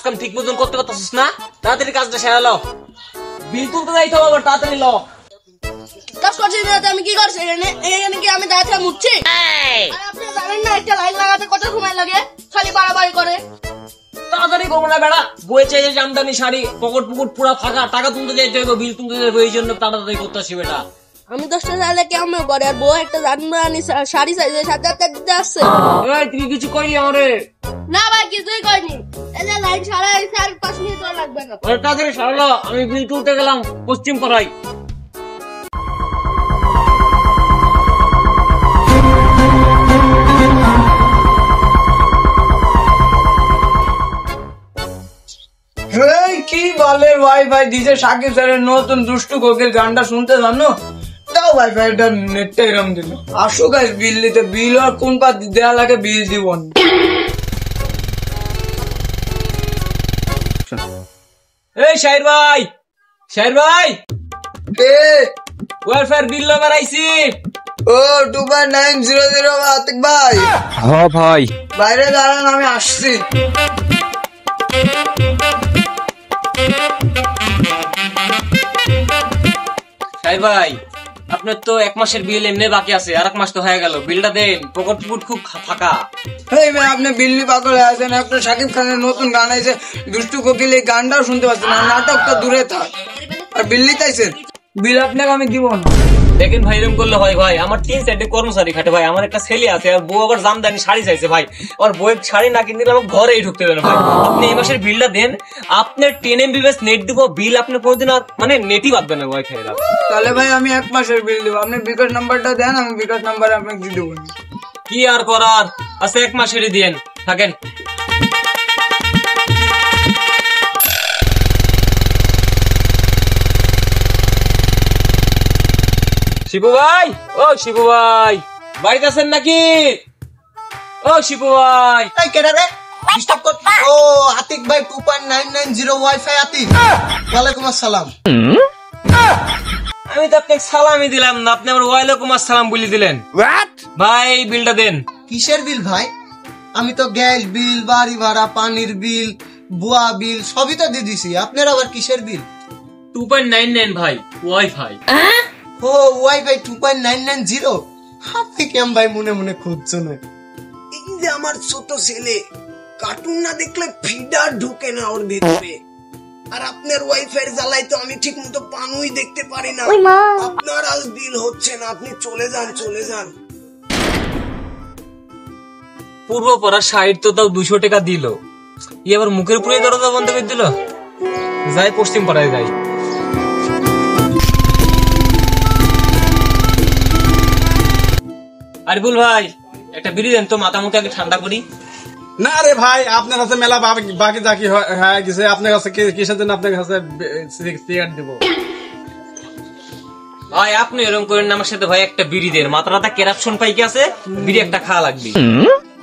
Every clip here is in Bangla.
কাম ঠিক মতন করতে পারছিস না? তাড়াতাড়ি কাজটা সেরে লো। বিল তুলতে যাইতে হবে, আবার তাড়াতাড়ি লো। কাজ করছি না আমি কি করছি এখানে কি আমি দাঁড়িয়ে মুছছি? আর আপনি জানেন না একটা লাইন লাগাতে কত সময় লাগে? খালি বাড়াবাড়ি করে। তাড়াতাড়ি করবো না বেড়া, বয়ে চাইছে জামদানি শাড়ি, পকেট পুকুট পুরা ফাঁকা, টাকা তুলতে যাইতে হবে, বিল তুলতে যাইতে হবে, এই জন্য তাড়াতাড়ি করতে আসি বেটা। আমি 10টা চাইলে কেমন করে, আর বউ একটা জামদানি শাড়ি চাইছে 7,000 দিতে আসছে। তুই কিছু কইলি আমারে? না ভাই কিছুই কইনি। এই যে লাইন ছাড়া 4-5 মিনিট লাগবে না। তাড়াতাড়ি সারলো, আমি বিল তুলতে গেলাম পশ্চিম পাড়ায়। কি বলে ওয়াইফাই দিছে সাকিব স্যারের নতুন দুষ্টু কোকিল গানটা শুনতে জানো? তাও ওয়াইফাইটা নেটটা এরম দিল। আসো গাইস বিল দিতে, বিল আর কোন পা দেয়া লাগে বিল দিব। এই শাহির ভাই, শাহির ভাই, কে? ওয়াইফাই বিল লাগার আইছি। ও 2900 আতিক ভাই। হ্যাঁ ভাই, বাইরে দাঁড়ান আমি আসছি। শাহির ভাই, আপনার তো 1 মাসের বিল এমনি বাকি আছে, আর 1 মাস তো হয়ে গেল, বিলটা দেন। পকেট পুকুট খুব ফাঁকা। এই ভাই আপনি বিল্লি পাগল আছেন, একটা সাকিব খানের নতুন গান আছে দুষ্টু কোকিল, এই গানটাও শুনতে পাচ্ছেন না, নাটকটা দূরে থাক। আর বিল্লি তাইছেন বিল আপনাকে আমি দিব না। দেখেন ভাই, এরকম করলে হয় ভাই? আমার 3 সাইডে কর্মচারী খাটে ভাই, আমার একটা ছেলে আছে, আর বউ আবার জামদানি শাড়ি চাইছে ভাই। আর বউয়ের শাড়ি না কিনতে আমার ঘরেই ঢুকতে দেবে না ভাই। আপনি এই মাসের বিলটা দেন, আপনার 10 MB নেট দিব, বিল আপনার কোনোদিন আর মানে নেটই বাঁধবে না ওয়াইফাই। তাহলে ভাই আমি 1 মাসের বিল দিব, আপনি বিকাশ নাম্বারটা দেন, আমি বিকাশ নাম্বারে আপনাকে দিয়ে দেবো। কি আর করার আছে, 1 মাসেরই দেন, থাকেন। শিবু ভাই, ও শিবু ভাই, বাড়িতে আছেন নাকি? ও শিবু ভাই, এই কেডা রে ডিস্টার্ব কর। ও আতিক ভাই 2.990 ওয়াইফাই আতিক। ওয়ালাইকুম আসসালাম। আমি তো আপনাকে সালামই দিলাম না, আপনি আমার ওয়ালাইকুম আসসালাম বলে দিলেন। ভাই বিলটা দেন। কিসের বিল ভাই? আমি তো গ্যাস বিল, বাড়ি ভাড়া, পানির বিল, বুয়া বিল সবই তো দিয়ে দিছি। আপনার আবার কিসের বিল? 2.99 ভাই, ওয়াইফাই। ও ওয়াইফাই 2.990। আপনি কেমন ভাই মনে মনে খুঁজছো না? এই যে আমার ছোট ছেলে কার্টুন না দেখলে ফিডার ঢুকে না ওর ভিতরে, আর আপনার ওয়াইফাই জ্বালাই তো আমি ঠিক মতো পানুই দেখতে পারি না। আপনার আজ বিল হচ্ছে না, আপনি চলে যান চলে যান। পূর্ব পাড়ার সাইড তো তাও 200 টাকা দিল, ই আবার মুখের পুরে দরজা বন্ধ করে দিল। যাই পশ্চিম পাড়ায় যাই। আরিফুল ভাই, একটা বিড়ি দেন তো, মাথা মুখে আগে ঠান্ডা করি। না রে ভাই, আপনার কাছে মেলা বাকি জাকি হয়ে গেছে, আপনার কাছে কিসের জন্য আপনার কাছে সিগারেট দিব? ভাই আপনি এরকম করেন না আমার সাথে, ভাই একটা বিড়ি দেন, মাথাটা কেরাপশন পাই কি আছে, বিড়ি একটা খাওয়া লাগবে।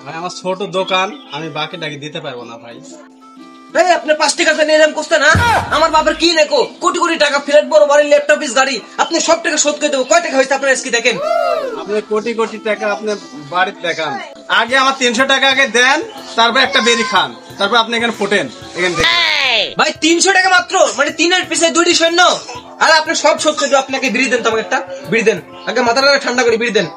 ভাই আমার ছোট দোকান, আমি বাকি টাকি দিতে পারবো না ভাই। এই আপনি 5 টাকা নিয়ে এরকম করছেন না? আমার বাবার কি নেকো, কোটি কোটি টাকা, ফ্ল্যাট, বড় বাড়ি, ল্যাপটপ, গাড়ি, আপনি সব টাকা শোধ করে দেবো। কয় টাকা হয়েছে আপনার আজকে দেখেন? আপনি কোটি কোটি টাকা আপনার বাড়িতে দেখান, আগে আমার 300 টাকা আগে দেন, তারপর একটা বেরি খান, তারপর আপনি এখানে ফোটেন এখান থেকে। ভাই 300 টাকা মাত্র, মানে 3 এর পিছে 2টি সৈন্য, আর আপনি সব শোধ করে দেবো। আপনাকে বিড়ি দেন তো, আমাকে একটা বিড়ি দেন, আগে মাথাটা ঠান্ডা করে বিড়ি দেন।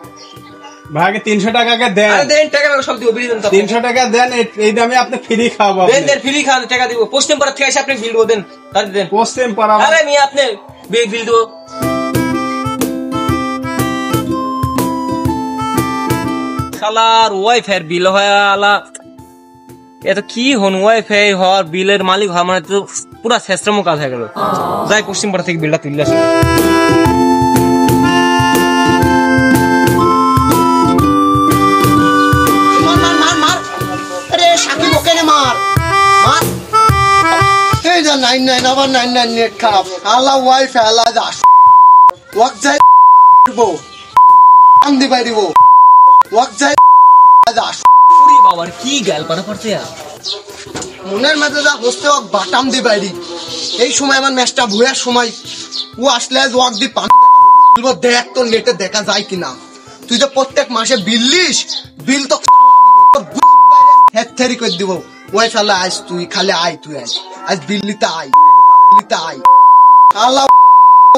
ভাই আগে 300 টাকা আগে দেন। আরে দেন, টাকা সব দিব, বিড়ি দেন তো। 300 টাকা দেন, এই দামে আপনি ফ্রি খাওয়াবো। দেন দেন, ফ্রি খান, টাকা দিব। পশ্চিম পাড়া থেকে এসে আপনি বিল দেবো, দেন তাড়াতাড়ি দেন। পশ্চিম পাড়া? আরে মিয়া আপনি বিল দেবো। শালার ওয়াইফাই বিল হয় আলা, এত কি হন ওয়াইফাই হওয়ার বিলের মালিক হওয়া মানে তো পুরা শেষরম কাজ হয়ে গেল। যাই পশ্চিম পাড়া থেকে বিলটা তুললে আসে। সাকিব ওকে মার মার। এই যা 99 আবার 99 নেট খারাপ। আল্লাহ ওয়াইফাই আল্লাহ যা ওয়াক যাই বো আন্দি বাই দিব ওয়াক যাই যা। পুরি বাবার কি গাল পাড়া পড়ছে, মনের মাঝে যা হচ্ছে ওয়াক বাটাম দি বাইরি। এই সময় আমার ম্যাচটা ভুয়ার সময় ও আসলে ওয়াক দি পান বলবো, দেখ তোর নেটে দেখা যায় কিনা। তুই তো প্রত্যেক মাসে বিল লিস, বিল তো হেথেরি করে দিব। ওই শালা আইস তুই খালি আয় তুই আয় আজ দিল্লিতে আয় আয় আল্লাহ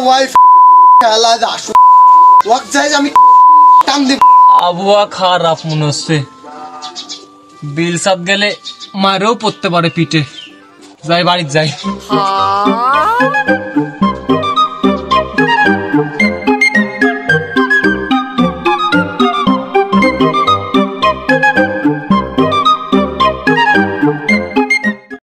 ওয়াইফ শালা আসো ওয়াক যাই আমি টান দেব আবহাওয়া খারাপ মনে হচ্ছে, বিল সাত গেলে মারেও পড়তে পারে পিঠে। যাই বাড়িতে যাই।